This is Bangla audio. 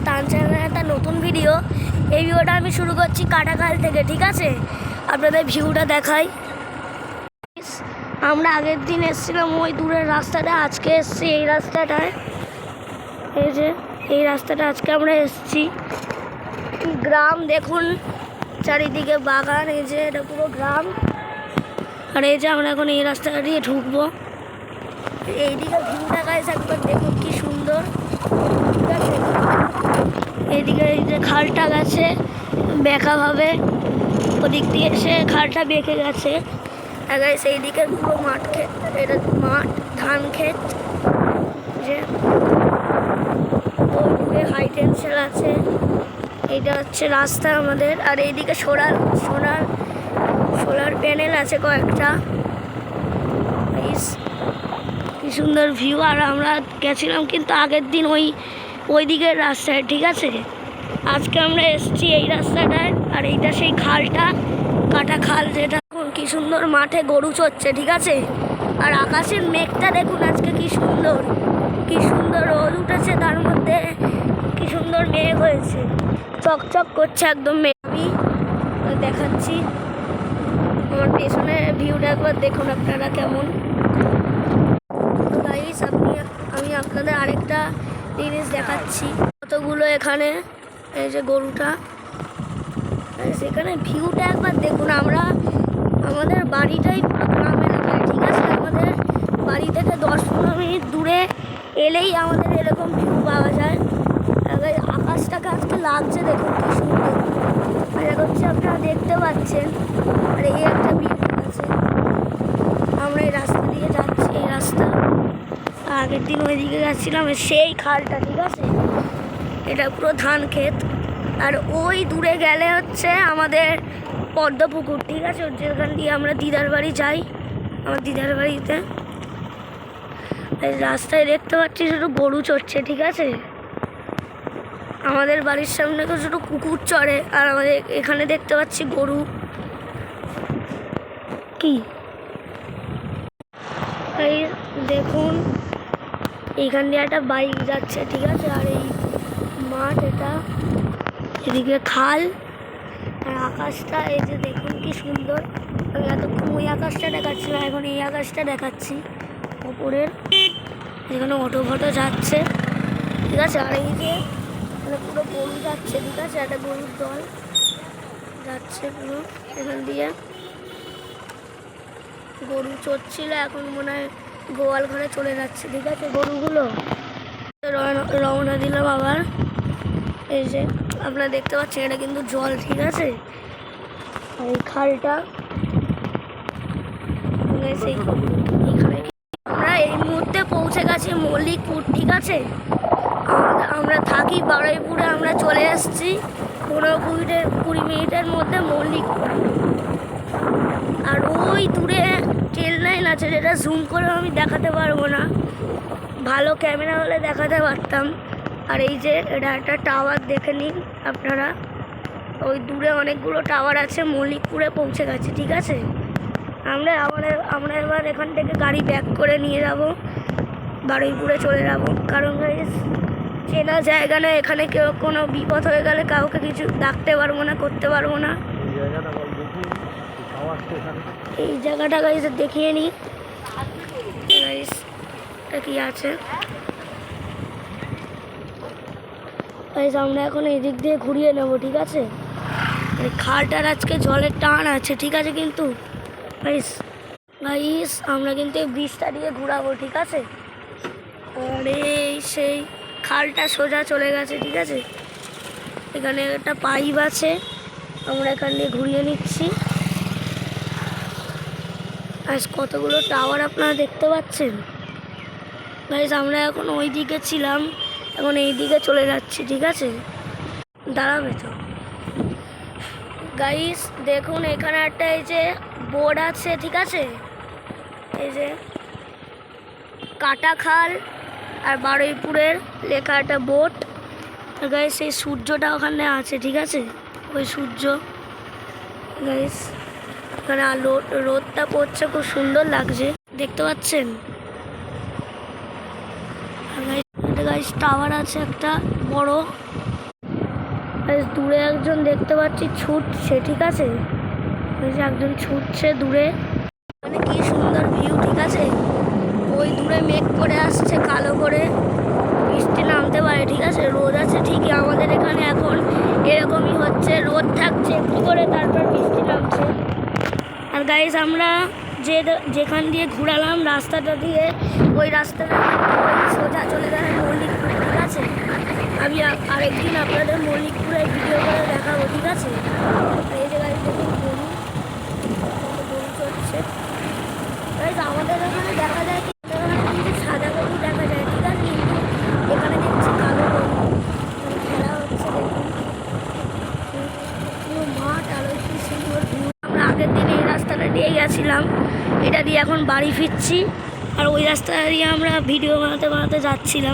তান চ্যানেলের একটা নতুন ভিডিও। এই ভিডিওটা আমি শুরু করছি কাটাখাল থেকে, ঠিক আছে? আপনাদের ভিউটা দেখাই। আমরা আগের দিন এসেছিলাম ওই দূরের রাস্তাটা, আজকে এসেছি এই রাস্তাটায়। এই যে এই রাস্তাটা আজকে আমরা এসেছি। গ্রাম দেখুন, চারিদিকে বাগান, এই যে এটা পুরো গ্রাম। আর এই যে আমরা এখন এই রাস্তাটা দিয়ে ঢুকবো। এইদিকে ভিউটা গাইস একবার দেখুন কি সুন্দর, ঠিক আছে? এইদিকে এই যে খালটা গেছে বেঁকাভাবে, ওদিক দিয়ে এসে খালটা বেঁকে গেছে। আর গাইস এইদিকে পুরো মাঠ, ক্ষেত, এটা মাঠ, ধান ক্ষেত। যে ওইদিকে হাই টেনশন আছে, এইটা হচ্ছে রাস্তা আমাদের। আর এইদিকে সোলার প্যানেল আছে কয়েকটা। কি সুন্দর ভিউ। আর আমরা গেছিলাম কিন্তু আগের দিন ওই দিকের রাস্তায়, ঠিক আছে? আজকে আমরা এসেছি এই রাস্তাটায়। আর এইটা সেই খালটা, কাটা খাল, যেটা কি সুন্দর মাঠে গরু চড়ছে, ঠিক আছে? আর আকাশের মেঘটা দেখুন আজকে কি সুন্দর, কি সুন্দর রোদ উঠেছে, তার মধ্যে কি সুন্দর মেঘ হয়েছে, চকচক করছে একদম মেঘ। আমি দেখাচ্ছি আমার পেছনে ভিউটা, একবার দেখুন আপনারা কেমন। গাইস আমি আপনাদের আরেকটা জিনিস দেখাচ্ছি। কতগুলো এখানে এই যে গরুটা, সেখানে ভিউটা একবার দেখুন। আমাদের বাড়িটাই পুরো গ্রাম এলাকায়, ঠিক আছে? আমাদের বাড়ি থেকে 10-15 মিনিট দূরে এলেই আমাদের এরকম ভিউ পাওয়া যায়। আকাশটাকে আজকে লাগছে দেখুন কি সুন্দর। আর এখন হচ্ছে আপনারা দেখতে পাচ্ছেন। আর এই একটা বিল্ডিং আছে, আমরা এই রাস্তা দিয়ে যাচ্ছি। এই রাস্তা আগের দিন ওইদিকে যাচ্ছিলাম, সেই খালটা, ঠিক আছে? এটা পুরো ধান ক্ষেত। আর ওই দূরে গেলে হচ্ছে আমাদের পদ্মপুকুর, ঠিক আছে? যেখান দিয়ে আমরা দিদার বাড়ি যাই, আমার দিদার বাড়িতে। রাস্তায় দেখতে পাচ্ছি শুধু গরু চড়ছে, ঠিক আছে? আমাদের বাড়ির সামনে তো শুধু কুকুর চড়ে, আর আমাদের এখানে দেখতে পাচ্ছি গরু। কি এই দেখুন, এইখান দিয়ে একটা বাইক যাচ্ছে, ঠিক আছে? আর এই মাঠ, এটা এদিকে খাল। আর আকাশটা এই যে দেখুন কি সুন্দর। আমি এতক্ষণ ওই আকাশটা দেখাচ্ছিলাম, এখন এই আকাশটা দেখাচ্ছি ওপরের, যেখানে অটো ফটো যাচ্ছে, ঠিক আছে? আর এই যে পুরো গরু যাচ্ছে, ঠিক আছে? একটা গরুর দল যাচ্ছে পুরো এখান দিয়ে। গরু চড়ছিল, এখন মনে হয় গোয়াল ঘরে চলে যাচ্ছে, ঠিক আছে? গরুগুলো রওনা দিলাম আবার। এই যে আপনারা দেখতে পাচ্ছেন এটা কিন্তু জল, ঠিক আছে? আর এই খালটা এখানে আমরা এই মুহূর্তে পৌঁছে গেছি মল্লিকপুর, ঠিক আছে? আমরা থাকি বারুইপুরে, আমরা চলে এসেছি 15-20 মিনিটের মধ্যে মল্লিকপুর। আর ওই দূরে ট্রেন লাইন আছে, যেটা জুম করে আমি দেখাতে পারবো না, ভালো ক্যামেরা হলে দেখাতে পারতাম। আর এই যে এটা একটা টাওয়ার, দেখে নিন আপনারা। ওই দূরে অনেকগুলো টাওয়ার আছে। মল্লিকপুরে পৌঁছে গেছে, ঠিক আছে? আমরা এবার এখান থেকে গাড়ি ব্যাক করে নিয়ে যাব, বারুইপুরে চলে যাব। কারণ চেনা জায়গা না, এখানে কেউ কোনো বিপদ হয়ে গেলে কাউকে কিছু ডাকতে পারবো না, করতে পারবো না। এই জায়গাটা গাইস দেখিয়ে নিই, এটা কি আছে। আমরা এখন এই দিক দিয়ে ঘুরিয়ে নেব, ঠিক আছে? এই খালটার আজকে জলের টান আছে, ঠিক আছে? কিন্তু গাইস আমরা কিন্তু এই ব্রিজটা দিয়ে ঘুরাবো, ঠিক আছে? আর এই সেই খালটা সোজা চলে গেছে, ঠিক আছে? এখানে একটা পাইপ আছে, আমরা এখান দিয়ে ঘুরিয়ে নিচ্ছি। আজ কতগুলো টাওয়ার আপনারা দেখতে পাচ্ছেন। গাইস আমরা এখন ওই দিকে ছিলাম, এখন এই দিকে চলে যাচ্ছি, ঠিক আছে? দাঁড়াবে তো। গাইস দেখুন এখানে একটা এই যে বোর্ড আছে, ঠিক আছে? এই যে কাটাখাল আর বারুইপুরের লেখা একটা বোর্ড। গাইস এই সূর্যটা ওখানে আছে, ঠিক আছে? ওই সূর্য গাইস, এখানে রোদটা পড়ছে, খুব সুন্দর লাগছে, দেখতে পাচ্ছেন? গাইস টাওয়ার আছে একটা বড়, বেশ দূরে একজন দেখতে পাচ্ছি ছুটছে, ঠিক আছে, বেশ একজন ছুটছে দূরে। মানে কি সুন্দর ভিউ, ঠিক আছে। ওই দূরে মেঘ করে আসছে কালো করে, বৃষ্টি নামতে পারে, ঠিক আছে। রোদ আছে ঠিকই, আমাদের এখানে এখন এরকমই হচ্ছে, রোদ থাকছে একটু করে, তারপর বৃষ্টি নামছে। আর গাইস আমরা যেখান দিয়ে ঘুরালাম রাস্তাটা দিয়ে, ওই রাস্তাটা ওই সোজা চলে গেলে মল্লিকপুর, ঠিক আছে। আমি আরেকদিন আপনাদের মল্লিকপুরের ভিডিও করে দেখাবো, ঠিক আছে। এই যে গাড়ি দেখুন গরু, গরু চড়ছে। গাইস আমাদের এখানে দেখা যায় কি, এখানে কিন্তু সাদা গরু দেখা যায়, ঠিক আছে, কিন্তু এখানে দেখছি কালো গরু। খেলা হচ্ছে দেখুন, পুরো মাঠ আর ওই কি সুন্দর ভিউ। আমরা আগের দিনে এই রাস্তাটা দিয়ে গেছিলাম, এটা দিয়ে এখন বাড়ি ফিরছি, আর ওই রাস্তা দিয়ে আমরা ভিডিও বানাতে বানাতে যাচ্ছিলাম।